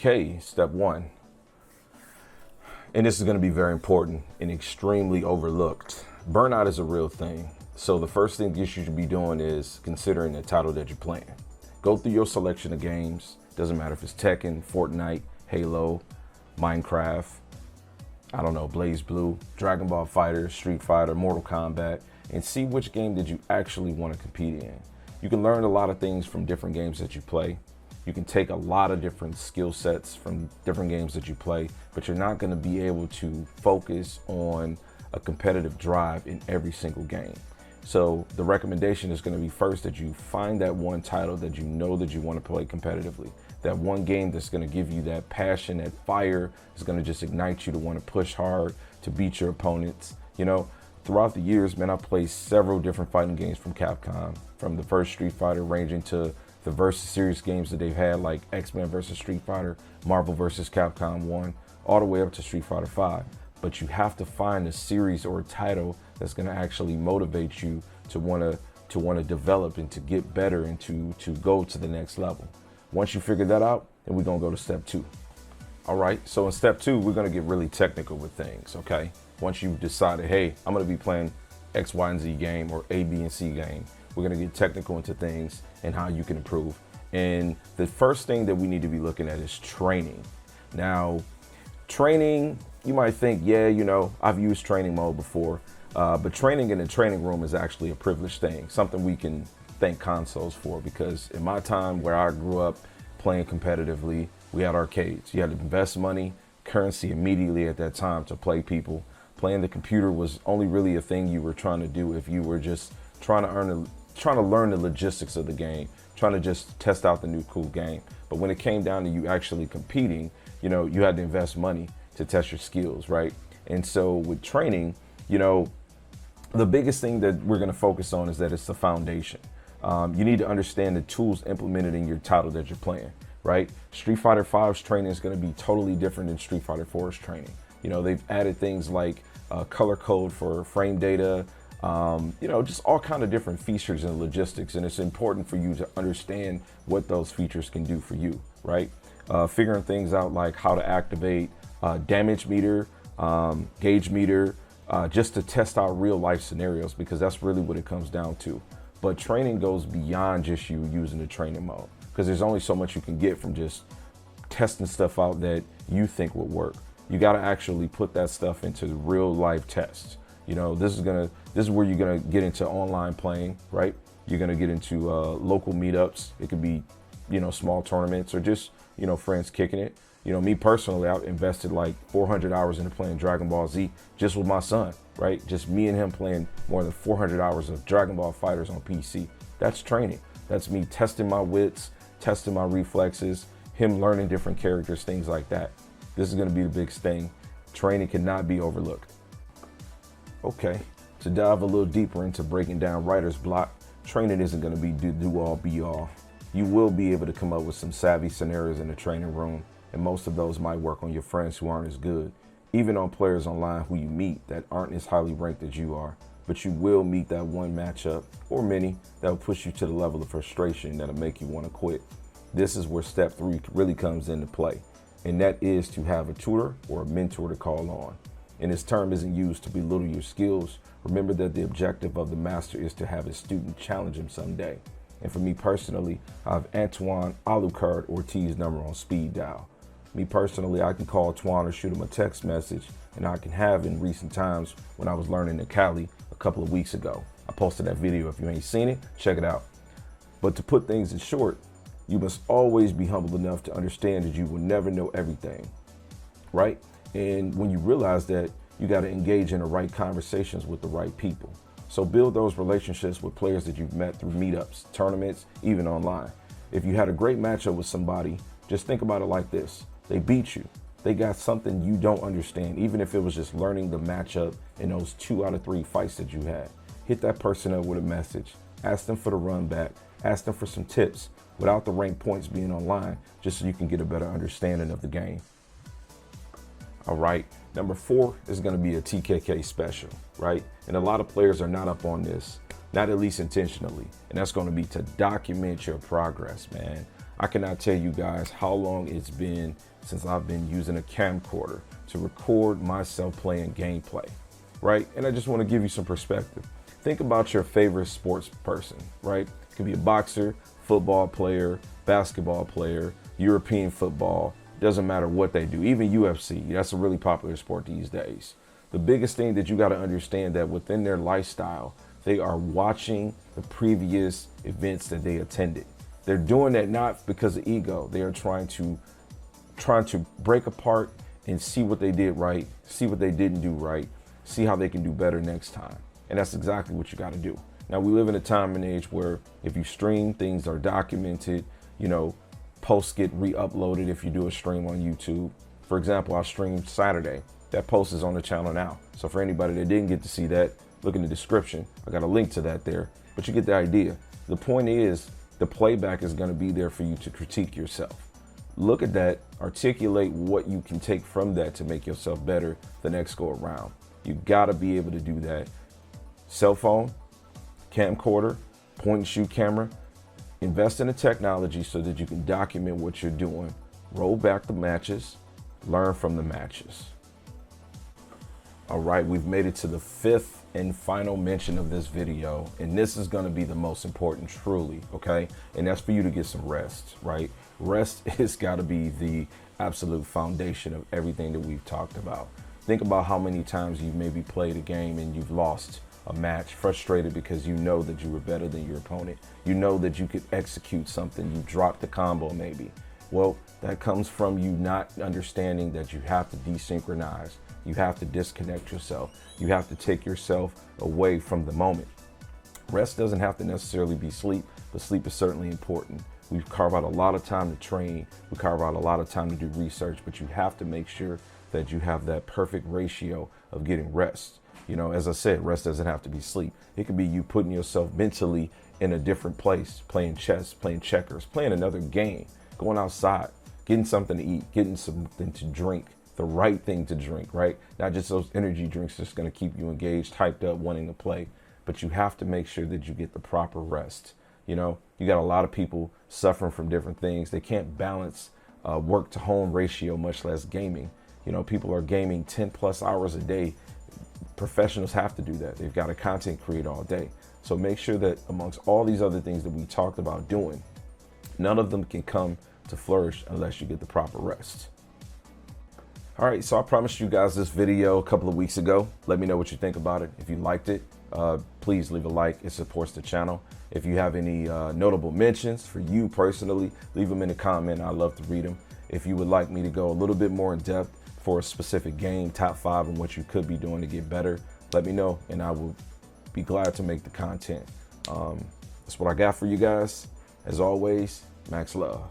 Okay, step one. And this is going to be very important and extremely overlooked. Burnout is a real thing. So the first thing you should be doing is considering the title that you're playing. Go through your selection of games. Doesn't matter if it's Tekken, Fortnite, Halo, Minecraft, I don't know, Blaze Blue, Dragon Ball Fighter, Street Fighter, Mortal Kombat, and see which game did you actually want to compete in. You can learn a lot of things from different games that you play. You can take a lot of different skill sets from different games that you play, but you're not going to be able to focus on a competitive drive in every single game. So the recommendation is going to be first that you find that one title that you know that you want to play competitively. That one game that's going to give you that passion, that fire, is going to just ignite you to want to push hard, to beat your opponents. You know, throughout the years, man, I've played several different fighting games from Capcom, from the first Street Fighter ranging to the Versus series games that they've had, like X-Men versus Street Fighter, Marvel versus Capcom 1, all the way up to Street Fighter 5. But you have to find a series or a title that's going to actually motivate you to want to develop and to get better and to go to the next level. Once you figure that out, then we're going to go to step two. All right, so in step two, we're going to get really technical with things, okay? Once you've decided, hey, I'm going to be playing X, Y, and Z game or A, B, and C game, we're going to get technical into things and how you can improve. And the first thing that we need to be looking at is training. Now, training, you might think, yeah, you know, I've used training mode before, but training in the training room is actually a privileged thing, something we can thank consoles for, because in my time where I grew up playing competitively, we had arcades. You had to invest money, currency immediately at that time to play people. Playing the computer was only really a thing you were trying to do if you were just trying to learn the logistics of the game, trying to just test out the new cool game. But when it came down to you actually competing, you know, you had to invest money to test your skills, right? And so with training, you know, the biggest thing that we're going to focus on is that it's the foundation. You need to understand the tools implemented in your title that you're playing, right? Street Fighter V's training is going to be totally different than Street Fighter 4's training. You know, they've added things like color code for frame data, you know, just all kind of different features and logistics. And it's important for you to understand what those features can do for you, right? Figuring things out like how to activate damage meter, gauge meter, just to test out real life scenarios, because that's really what it comes down to. But training goes beyond just you using the training mode, because there's only so much you can get from just testing stuff out that you think would work. You got to actually put that stuff into real life tests. You know, this is where you're gonna get into online playing, right? You're gonna get into local meetups. It could be, you know, small tournaments or just, you know, friends kicking it. You know, me personally, I've invested like 400 hours into playing Dragon Ball Z just with my son, right? Just me and him playing more than 400 hours of Dragon Ball Fighters on PC. That's training. That's me testing my wits, testing my reflexes, him learning different characters, things like that. This is gonna be the biggest thing. Training cannot be overlooked. Okay, to dive a little deeper into breaking down writer's block, training isn't gonna be do all be all. You will be able to come up with some savvy scenarios in the training room, and most of those might work on your friends who aren't as good, even on players online who you meet that aren't as highly ranked as you are. But you will meet that one matchup, or many, that will push you to the level of frustration that'll make you want to quit. This is where step 3 really comes into play, and that is to have a tutor or a mentor to call on. And this term isn't used to belittle your skills. Remember that the objective of the master is to have his student challenge him someday. And for me personally, I have Antoine Alucard Ortiz number on speed dial. Me personally, I can call Twan or shoot him a text message, and I can have in recent times when I was learning in Cali a couple of weeks ago. I posted that video. If you ain't seen it, check it out. But to put things in short, you must always be humble enough to understand that you will never know everything, right? And when you realize that, you got to engage in the right conversations with the right people. So build those relationships with players that you've met through meetups, tournaments, even online. If you had a great matchup with somebody, just think about it like this. They beat you. They got something you don't understand, even if it was just learning the matchup in those 2 out of 3 fights that you had. Hit that person up with a message. Ask them for the run back. Ask them for some tips without the ranked points being online, just so you can get a better understanding of the game. All right, number 4 is going to be a TKK special, right? And a lot of players are not up on this, not at least intentionally. And that's going to be to document your progress, man. I cannot tell you guys how long it's been since I've been using a camcorder to record myself playing gameplay, right? And I just want to give you some perspective. Think about your favorite sports person, right? It could be a boxer, football player, basketball player, European football. Doesn't matter what they do, even UFC. That's a really popular sport these days. The biggest thing that you got to understand that within their lifestyle, they are watching the previous events that they attended. They're doing that not because of ego. They are trying to break apart and see what they did right, see what they didn't do right, see how they can do better next time. And that's exactly what you got to do. Now, we live in a time and age where if you stream, things are documented, posts get re-uploaded if you do a stream on YouTube. For example, I streamed Saturday. That post is on the channel now. So for anybody that didn't get to see that, look in the description. I got a link to that there, but you get the idea. The point is, the playback is going to be there for you to critique yourself. Look at that, articulate what you can take from that to make yourself better the next go around. You got to be able to do that. Cell phone, camcorder, point and shoot camera. Invest in the technology so that you can document what you're doing. Roll back the matches, learn from the matches. All right, we've made it to the 5th and final mention of this video, and this is going to be the most important, truly, okay? And that's for you to get some rest, right? Rest has got to be the absolute foundation of everything that we've talked about. Think about how many times you've maybe played a game and you've lost a match, frustrated because you know that you were better than your opponent. You know that you could execute something. You dropped the combo maybe. Well, that comes from you not understanding that you have to desynchronize. You have to disconnect yourself. You have to take yourself away from the moment. Rest doesn't have to necessarily be sleep, but sleep is certainly important. We carve out a lot of time to train. We carve out a lot of time to do research, but you have to make sure that you have that perfect ratio of getting rest. As I said, rest doesn't have to be sleep. It could be you putting yourself mentally in a different place, playing chess, playing checkers, playing another game, going outside, getting something to eat, getting something to drink, the right thing to drink, right? Not just those energy drinks that's going to keep you engaged, hyped up, wanting to play, but you have to make sure that you get the proper rest. You got a lot of people suffering from different things. They can't balance work to home ratio, much less gaming. People are gaming 10 plus hours a day. Professionals have to do that. They've got to content create all day. So make sure that amongst all these other things that we talked about doing, none of them can come to flourish unless you get the proper rest. All right, so I promised you guys this video a couple of weeks ago. Let me know what you think about it. If you liked it, please leave a like. It supports the channel. If you have any notable mentions for you personally, leave them in the comment. I love to read them. If you would like me to go a little bit more in depth for a specific game, top 5 and what you could be doing to get better, let me know and I will be glad to make the content. That's what I got for you guys. As always, Max Love.